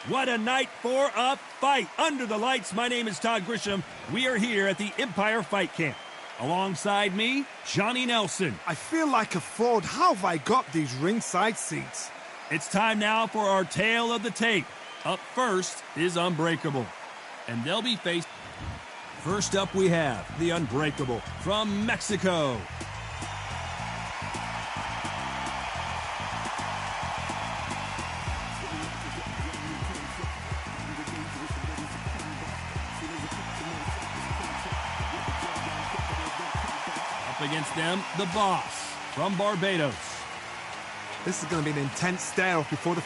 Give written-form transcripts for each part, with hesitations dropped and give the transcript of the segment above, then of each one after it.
What a night for a fight. Under the lights, my name is Todd Grisham. We are here at the Empire Fight Camp. Alongside me, Johnny Nelson. I feel like a fraud. How have I got these ringside seats? It's time now for our tale of the tape. Up first is Unbreakable, and they'll be faced. First up we have the Unbreakable from Mexico. Against them, the Boss from Barbados. This is going to be an intense stare-off before the...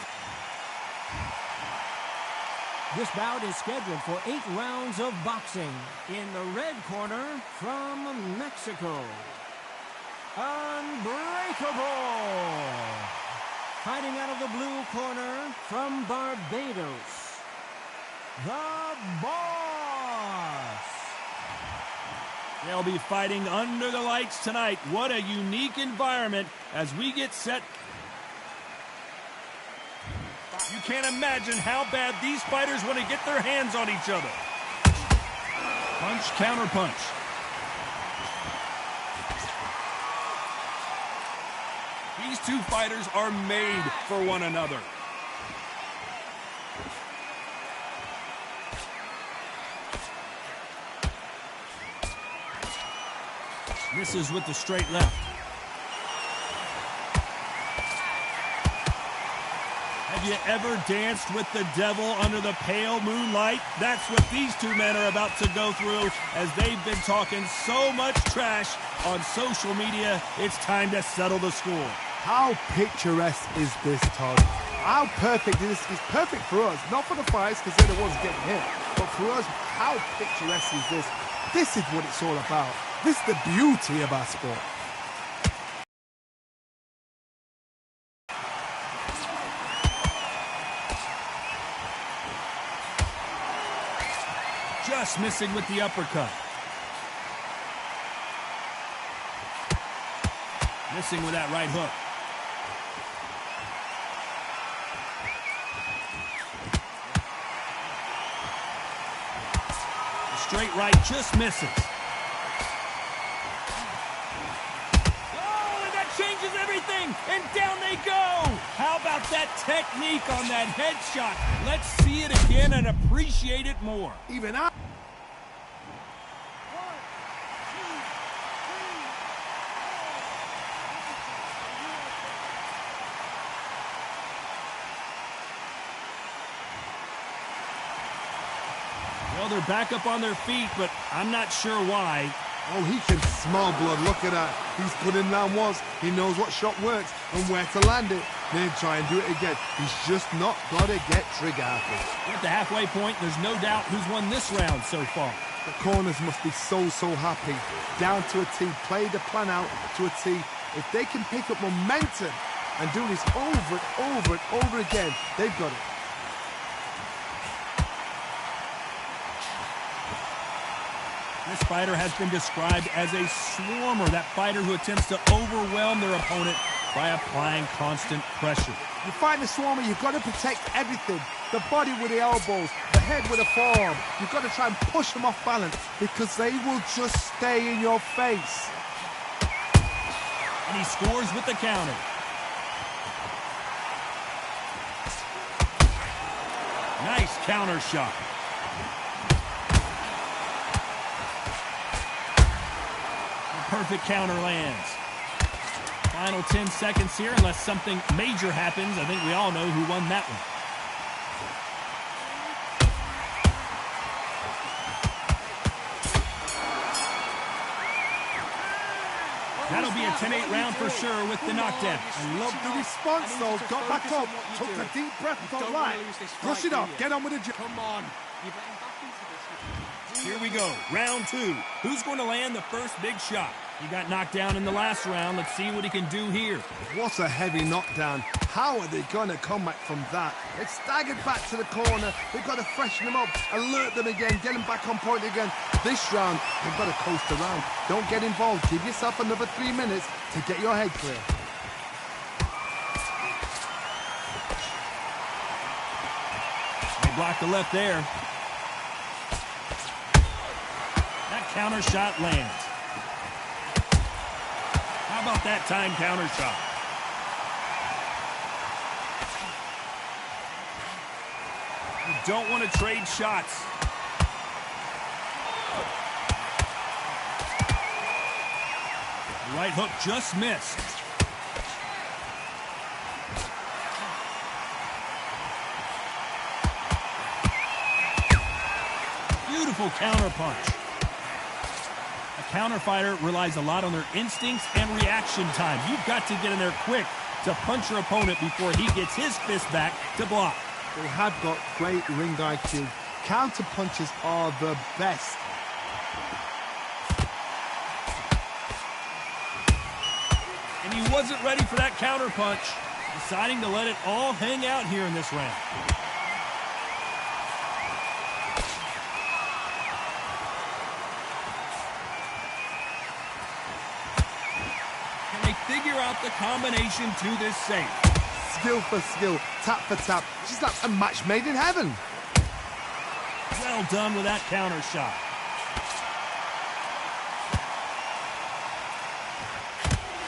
This bout is scheduled for 8 rounds of boxing. In the red corner, from Mexico, Unbreakable. Fighting out of the blue corner, from Barbados, the Boss. They'll be fighting under the lights tonight. What a unique environment as we get set. You can't imagine how bad these fighters want to get their hands on each other. Punch, counter punch. These two fighters are made for one another. Misses with the straight left. Have you ever danced with the devil under the pale moonlight? That's what these two men are about to go through as they've been talking so much trash on social media. It's time to settle the score. How picturesque is this, Todd? How perfect is this? It's perfect for us. Not for the fighters because they're the ones getting hit. But for us, how picturesque is this? This is what it's all about. This is the beauty of our sport. Just missing with the uppercut. Missing with that right hook. The straight right just misses. Changes everything, and down they go. How about that technique on that headshot? Let's see it again and appreciate it more. Even I... Well, they're back up on their feet, but I'm not sure why. Oh, he can smell blood. Look at that. He's put in down once. He knows what shot works and where to land it. Then try and do it again. He's just not got to get trigger happy. At the halfway point, there's no doubt who's won this round so far. The corners must be so happy. Down to a T. Play the plan out to a T. If they can pick up momentum and do this over and over again, they've got it. This fighter has been described as a swarmer, that fighter who attempts to overwhelm their opponent by applying constant pressure. You fight the swarmer, you've got to protect everything. The body with the elbows, the head with the forearm. You've got to try and push them off balance because they will just stay in your face. And he scores with the counter. Nice counter shot. Perfect counter lands. Final 10 seconds here, unless something major happens. I think we all know who won that one. That'll be a 10-8 round for sure with the knockdown. I love the response, though. Got back up, took a deep breath, thought, right, brush it off, get on with the job. Come on. Here we go, round 2. Who's going to land the first big shot? He got knocked down in the last round. Let's see what he can do here. What a heavy knockdown. How are they going to come back from that? They've staggered back to the corner. They've got to freshen them up, alert them again, get them back on point again. This round, they've got to coast around. Don't get involved. Give yourself another 3 minutes to get your head clear. blocked the left there. That counter shot lands. How about that time counter shot? You don't want to trade shots. The right hook just missed. Beautiful counter punch. A counter fighter relies a lot on their instincts and reaction time. You've got to get in there quick to punch your opponent before he gets his fist back to block. They have got great ring IQ. Counter punches are the best. And he wasn't ready for that counter punch, deciding to let it all hang out here in this round. Can they figure out the combination to this safe? Skill for skill, tap for tap. She's like a match made in heaven. Well done with that counter shot.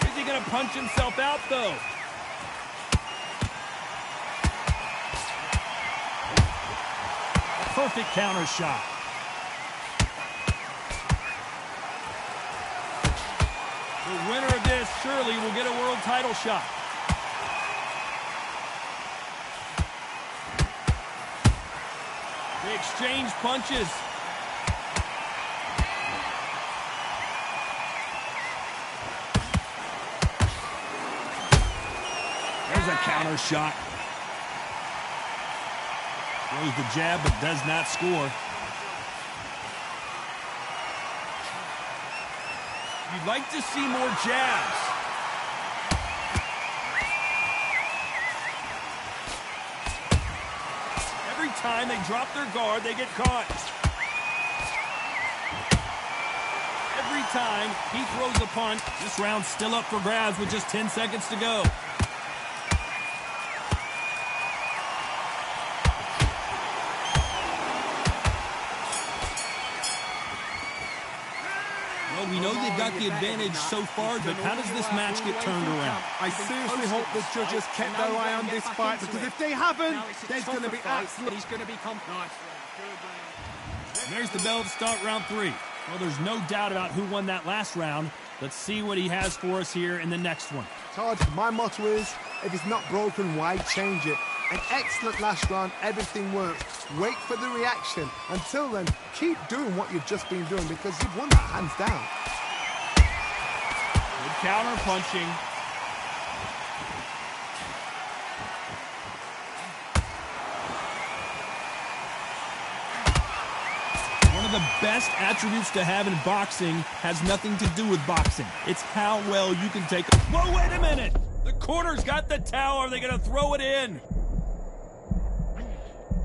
Is he going to punch himself out, though? A perfect counter shot. The winner of this surely will get a world title shot. They exchange punches. There's a counter shot. Throws the jab but does not score. You'd like to see more jabs. Every time they drop their guard, they get caught. Every time he throws a punch, this round's still up for grabs with just 10 seconds to go. Well, we know they've got the advantage so far, but how does this match get turned around? I seriously hope the judges kept their eye on this fight, because if they haven't, there's going to be absolute... There's the bell to start round 3. Well, there's no doubt about who won that last round. Let's see what he has for us here in the next one. Todd, my motto is, if it's not broken, why change it? An excellent last round, everything worked. Wait for the reaction. Until then, keep doing what you've just been doing, because you've won that hands down. Good counter punching. One of the best attributes to have in boxing has nothing to do with boxing. It's how well you can take a... Whoa, wait a minute! The corner's got the towel. Are they going to throw it in?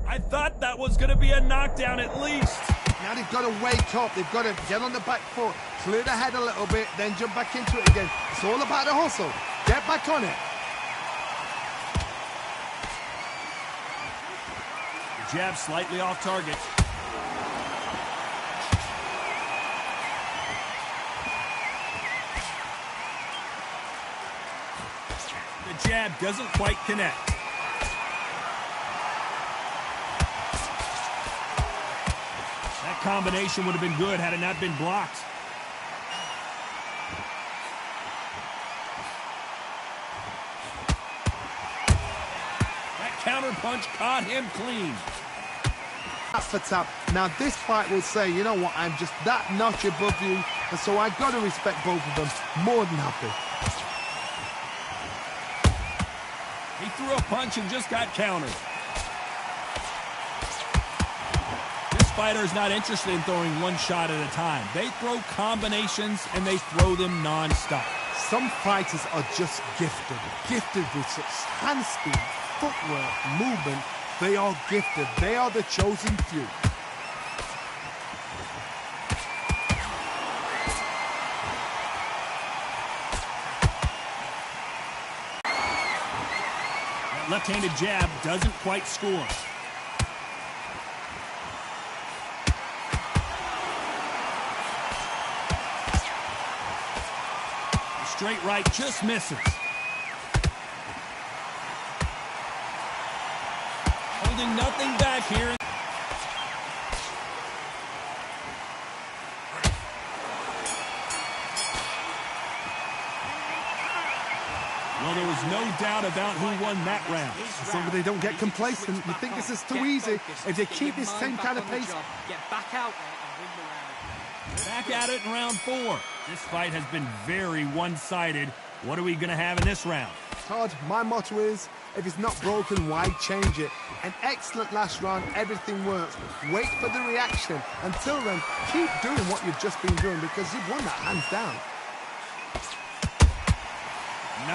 I thought that was going to be a knockdown at least. Now they've got to wake up. They've got to get on the back foot, clear the head a little bit, then jump back into it again. It's all about the hustle. Get back on it. The jab slightly off target. The jab doesn't quite connect. That combination would have been good had it not been blocked. That counter punch caught him clean. Tap for tap. Now this fight will say, you know what, I'm just that notch above you, and so I've got to respect both of them. More than happy. He threw a punch and just got countered. This fighter is not interested in throwing one shot at a time. They throw combinations and they throw them non-stop. Some fighters are just gifted. Gifted with such hand speed, footwork, movement. They are gifted. They are the chosen few. Left-handed jab doesn't quite score. straight right just misses. Holding nothing back here. Well, there was no doubt about who won that round. As long as they don't get complacent, you think this is too easy. If they keep this same kind of pace. Get back out there and win the round. Back at it in round 4. This fight has been very one-sided. What are we going to have in this round? Todd, my motto is, if it's not broken, why change it? An excellent last round, everything works. Wait for the reaction. Until then, keep doing what you've just been doing because you've won that hands down.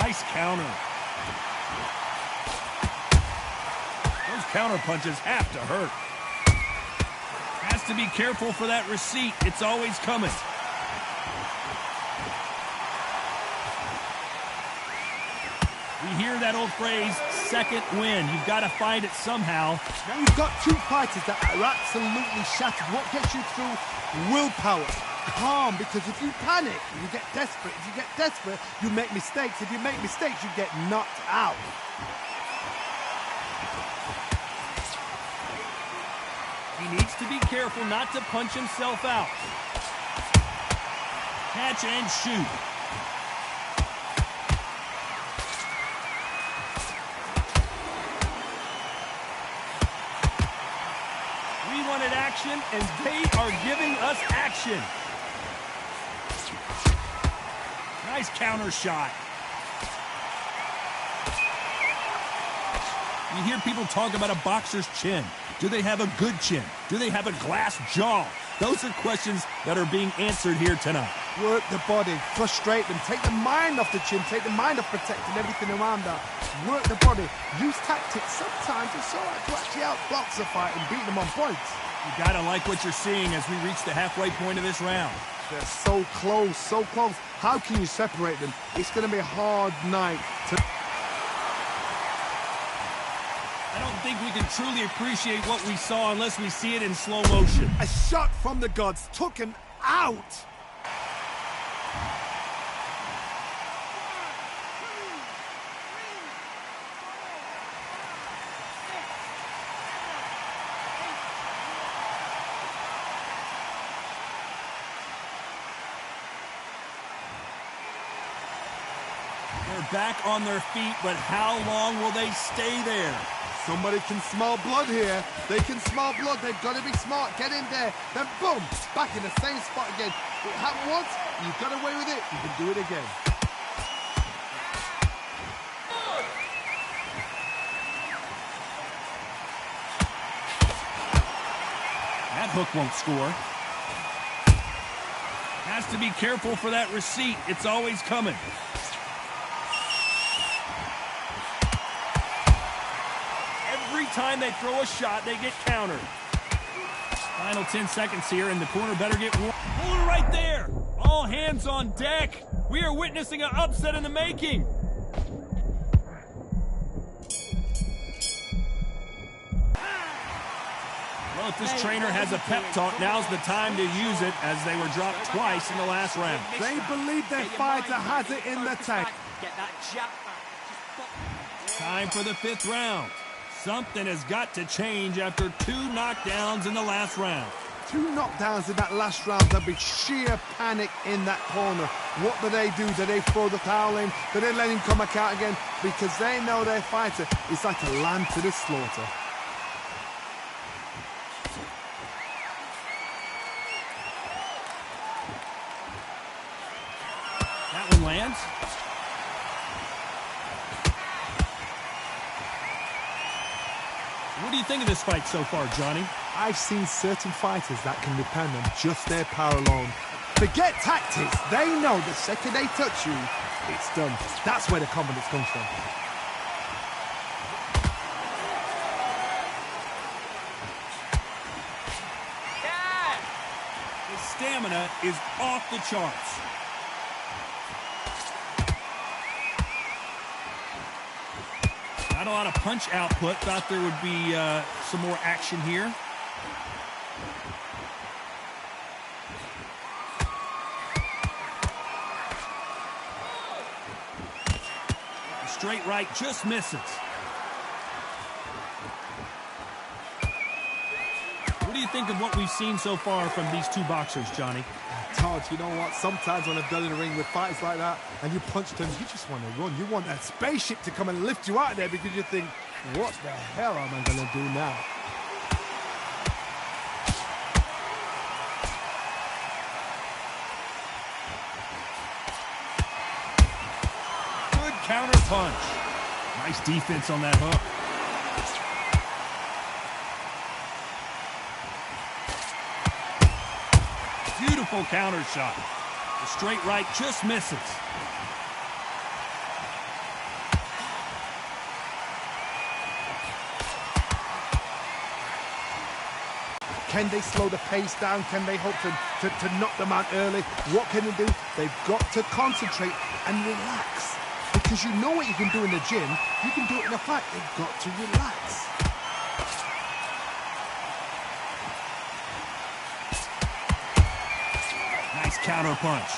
Nice counter. Those counter punches have to hurt. Has to be careful for that receipt. It's always coming. We hear that old phrase, second win. You've got to find it somehow. Now you've got two fighters that are absolutely shattered. What gets you through? Willpower. Calm, because if you panic, you get desperate. If you get desperate, you make mistakes. If you make mistakes, you get knocked out. He needs to be careful not to punch himself out. Catch and shoot. We wanted action, and they are giving us action. Nice counter shot. You hear people talk about a boxer's chin. Do they have a good chin? Do they have a glass jaw? Those are questions that are being answered here tonight. Work the body, frustrate them, take the mind off the chin, take the mind off protecting everything around that. Work the body, use tactics. Sometimes it's all right to actually outbox a fight and beat them on points. You gotta like what you're seeing as we reach the halfway point of this round. They're so close, so close. How can you separate them? It's going to be a hard night to... I don't think we can truly appreciate what we saw unless we see it in slow motion. A shot from the gods took him out. They're back on their feet, but how long will they stay there? Somebody can smell blood here. They can smell blood. They've got to be smart. Get in there. Then boom, back in the same spot again. It happened once. You got away with it. You can do it again. That hook won't score. Has to be careful for that receipt. It's always coming. Every time they throw a shot, they get countered. Final 10 seconds here, and the corner better get one. Hold it right there. All hands on deck. We are witnessing an upset in the making. Well, if this trainer has a pep talk, now's the time to use it as they were dropped twice in the last round. They believe their fighter has it in the tank. Time for the 5th round. Something has got to change after 2 knockdowns in the last round. 2 knockdowns in that last round. There'll be sheer panic in that corner. What do they do? Do they throw the towel in? Do they let him come back out again? Because they know their fighter is like a lamb to the slaughter. That one lands. What do you think of this fight so far, Johnny? I've seen certain fighters that can depend on just their power alone. Forget tactics. They know the second they touch you, it's done. That's where the confidence comes from. His stamina is off the charts. Not a lot of punch output. Thought there would be some more action here. straight right just misses. What do you think of what we've seen so far from these two boxers, Johnny? Todd, you know what? Sometimes when I've done in the ring with fights like that and you punch them, you just want to run. You want that spaceship to come and lift you out of there because you think, what the hell am I going to do now? Good counter punch. Nice defense on that hook. Beautiful counter shot. The straight right just misses. Can they slow the pace down? Can they hope to knock them out early? What can they do? They've got to concentrate and relax. Because you know what you can do in the gym, you can do it in a fight. They've got to relax. Nice counter punch.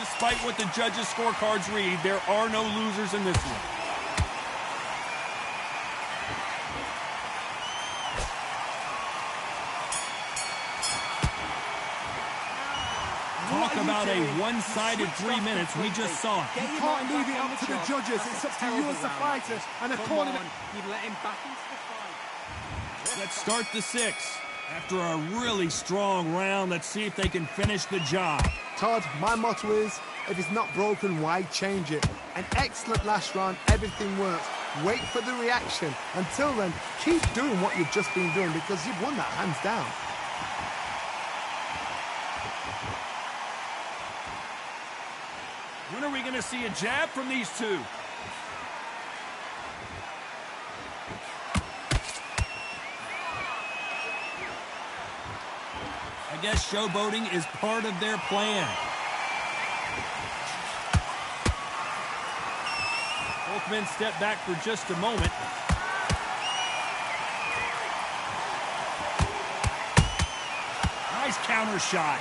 Despite what the judges' scorecards read, there are no losers in this one. Talk about a one-sided 3 minutes. We just saw it. You can't leave it up to the judges. It's up to you as the fighter and a corner. You'd let him back into the fight. Let's start the 6th. After a really strong round, let's see if they can finish the job. Todd, my motto is, if it's not broken, why change it? An excellent last round, everything works. Wait for the reaction. Until then, keep doing what you've just been doing because you've won that hands down. When are we going to see a jab from these two? I guess showboating is part of their plan. Both men step back for just a moment. Nice counter shot.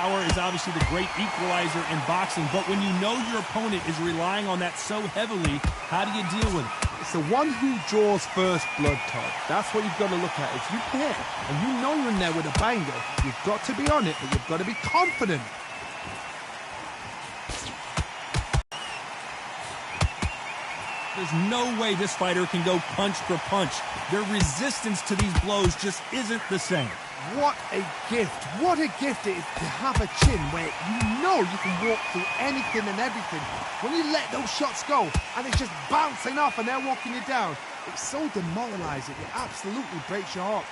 Power is obviously the great equalizer in boxing, but when you know your opponent is relying on that so heavily, how do you deal with it? It's the one who draws first blood, Todd. That's what you've got to look at. If you're there and you know you're in there with a banger, you've got to be on it, but you've got to be confident. There's no way this fighter can go punch for punch. Their resistance to these blows just isn't the same. What a gift. What a gift it is to have a chin where you know you can walk through anything and everything. When you let those shots go and it's just bouncing off and they're walking you down, it's so demoralizing. It absolutely breaks your heart.